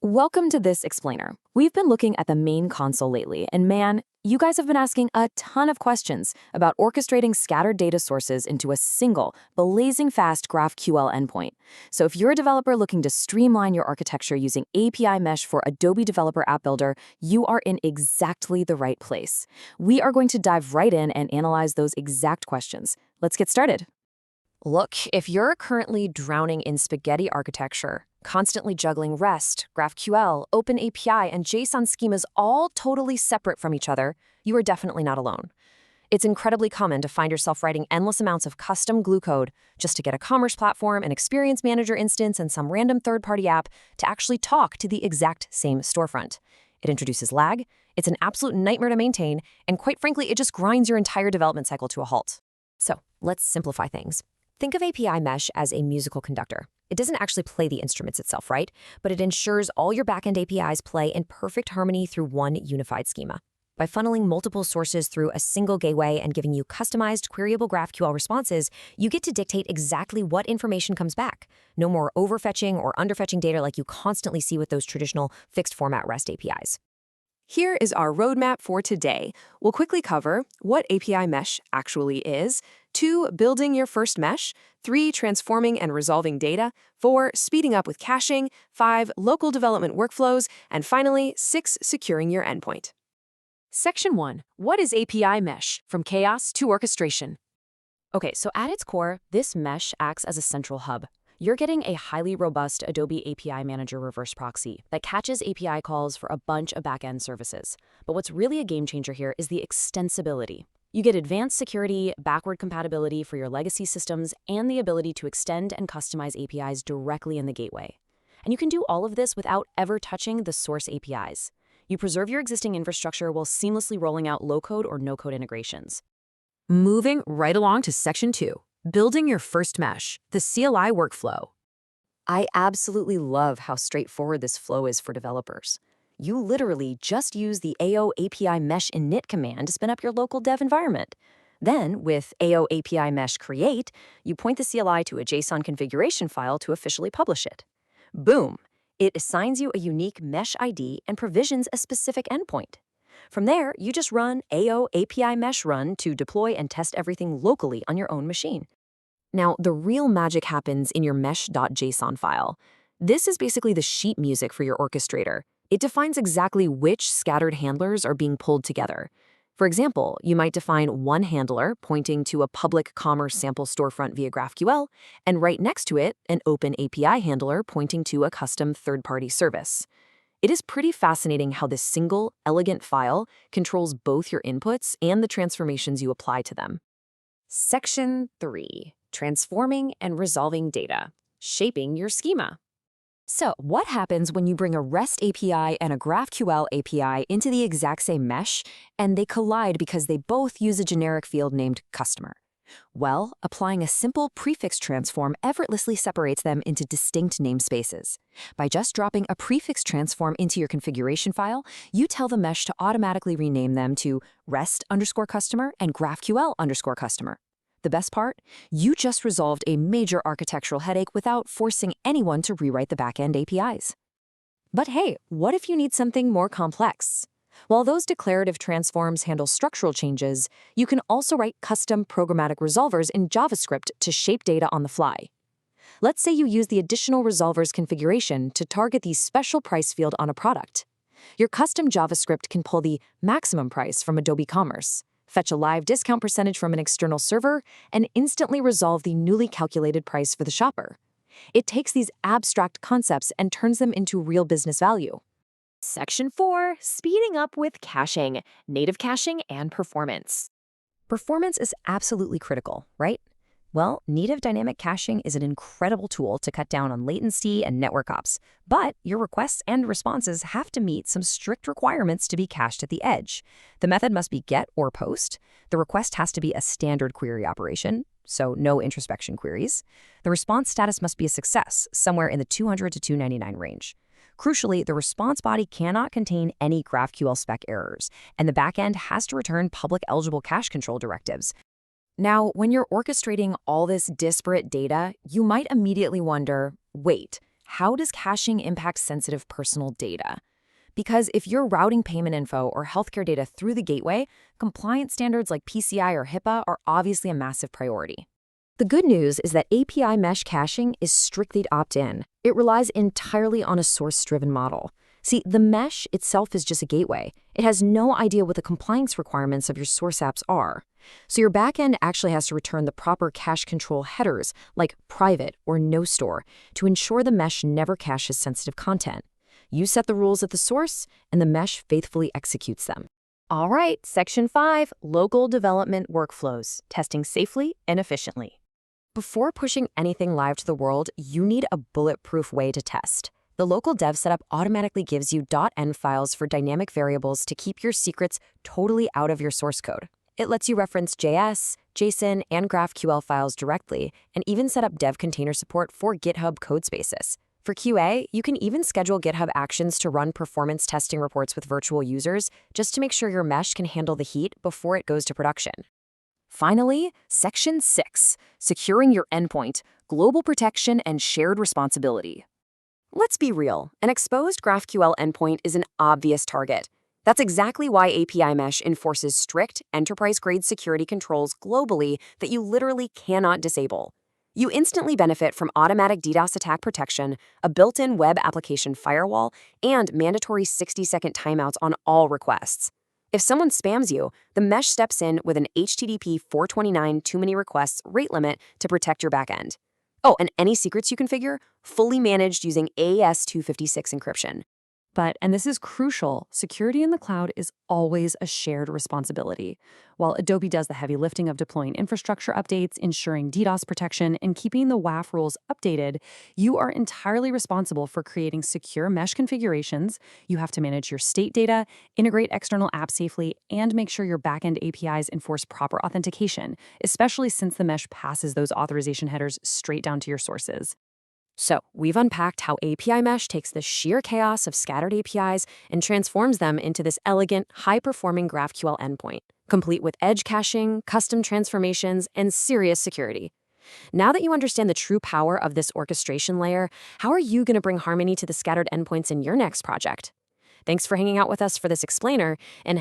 Welcome to this explainer. We've been looking at the main console lately, and man, you guys have been asking a ton of questions about orchestrating scattered data sources into a single, blazing fast GraphQL endpoint. So if you're a developer looking to streamline your architecture using API Mesh for Adobe Developer App Builder, you are in exactly the right place. We are going to dive right in and analyze those exact questions. Let's get started. Look, if you're currently drowning in spaghetti architecture, constantly juggling REST, GraphQL, OpenAPI, and JSON schemas all totally separate from each other, you are definitely not alone. It's incredibly common to find yourself writing endless amounts of custom glue code just to get a commerce platform, an experience manager instance, and some random third-party app to actually talk to the exact same storefront. It introduces lag, it's an absolute nightmare to maintain, and quite frankly, it just grinds your entire development cycle to a halt. So let's simplify things. Think of API Mesh as a musical conductor. It doesn't actually play the instruments itself, right? But it ensures all your backend APIs play in perfect harmony through one unified schema. By funneling multiple sources through a single gateway and giving you customized, queryable GraphQL responses, you get to dictate exactly what information comes back. No more overfetching or underfetching data like you constantly see with those traditional fixed-format REST APIs. Here is our roadmap for today. We'll quickly cover what API Mesh actually is, 2, building your first mesh, 3, transforming and resolving data, 4, speeding up with caching, 5, local development workflows, and finally, 6, securing your endpoint. Section 1. What is API Mesh? From chaos to orchestration. Okay, so at its core, this mesh acts as a central hub. You're getting a highly robust Adobe API Manager reverse proxy that catches API calls for a bunch of backend services. But what's really a game changer here is the extensibility. You get advanced security, backward compatibility for your legacy systems, and the ability to extend and customize APIs directly in the gateway. And you can do all of this without ever touching the source APIs. You preserve your existing infrastructure while seamlessly rolling out low-code or no-code integrations. Moving right along to Section 2. Building your first mesh, the CLI workflow. I absolutely love how straightforward this flow is for developers. You literally just use the API Mesh init command to spin up your local dev environment. Then, with API Mesh create, you point the CLI to a JSON configuration file to officially publish it. Boom! It assigns you a unique mesh ID and provisions a specific endpoint. From there, you just run API Mesh run to deploy and test everything locally on your own machine. Now, the real magic happens in your mesh.json file. This is basically the sheet music for your orchestrator. It defines exactly which scattered handlers are being pulled together. For example, you might define one handler pointing to a public commerce sample storefront via GraphQL, and right next to it, an open API handler pointing to a custom third-party service. It is pretty fascinating how this single, elegant file controls both your inputs and the transformations you apply to them. Section 3. Transforming and resolving data. Shaping your schema. So, what happens when you bring a REST API and a GraphQL API into the exact same mesh, and they collide because they both use a generic field named customer? Well, applying a simple prefix transform effortlessly separates them into distinct namespaces. By just dropping a prefix transform into your configuration file, you tell the mesh to automatically rename them to REST_customer and GraphQL_customer. The best part? You just resolved a major architectural headache without forcing anyone to rewrite the backend APIs. But hey, what if you need something more complex? While those declarative transforms handle structural changes, you can also write custom programmatic resolvers in JavaScript to shape data on the fly. Let's say you use the additional resolvers configuration to target the special price field on a product. Your custom JavaScript can pull the maximum price from Adobe Commerce, fetch a live discount percentage from an external server, and instantly resolve the newly calculated price for the shopper. It takes these abstract concepts and turns them into real business value. Section 4. Speeding up with caching, native caching, and performance. Performance is absolutely critical, right? Well, native dynamic caching is an incredible tool to cut down on latency and network ops, but your requests and responses have to meet some strict requirements to be cached at the edge. The method must be get or post. The request has to be a standard query operation, so no introspection queries. The response status must be a success, somewhere in the 200 to 299 range. Crucially, the response body cannot contain any GraphQL spec errors, and the backend has to return public eligible cache control directives. Now, when you're orchestrating all this disparate data, you might immediately wonder, wait, how does caching impact sensitive personal data? Because if you're routing payment info or healthcare data through the gateway, compliance standards like PCI or HIPAA are obviously a massive priority. The good news is that API Mesh caching is strictly opt-in. It relies entirely on a source-driven model. See, the mesh itself is just a gateway. It has no idea what the compliance requirements of your source apps are. So your backend actually has to return the proper cache control headers, like private or no store, to ensure the mesh never caches sensitive content. You set the rules at the source, and the mesh faithfully executes them. All right, Section 5, Local Development Workflows, Testing Safely and Efficiently. Before pushing anything live to the world, you need a bulletproof way to test. The local dev setup automatically gives you .env files for dynamic variables to keep your secrets totally out of your source code. It lets you reference JS, JSON, and GraphQL files directly, and even set up dev container support for GitHub codespaces. For QA, you can even schedule GitHub actions to run performance testing reports with virtual users, just to make sure your mesh can handle the heat before it goes to production. Finally, Section 6, Securing Your Endpoint, Global Protection and Shared Responsibility. Let's be real, an exposed GraphQL endpoint is an obvious target. That's exactly why API Mesh enforces strict, enterprise-grade security controls globally that you literally cannot disable. You instantly benefit from automatic DDoS attack protection, a built-in web application firewall, and mandatory 60-second timeouts on all requests. If someone spams you, the mesh steps in with an HTTP 429 too many requests rate limit to protect your backend. Oh, and any secrets you configure, fully managed using AES-256 encryption. But, and this is crucial, security in the cloud is always a shared responsibility. While Adobe does the heavy lifting of deploying infrastructure updates, ensuring DDoS protection, and keeping the WAF rules updated, you are entirely responsible for creating secure mesh configurations. You have to manage your state data, integrate external apps safely, and make sure your backend APIs enforce proper authentication, especially since the mesh passes those authorization headers straight down to your sources. So, we've unpacked how API Mesh takes the sheer chaos of scattered APIs and transforms them into this elegant, high-performing GraphQL endpoint, complete with edge caching, custom transformations, and serious security. Now that you understand the true power of this orchestration layer, how are you going to bring harmony to the scattered endpoints in your next project? Thanks for hanging out with us for this explainer, and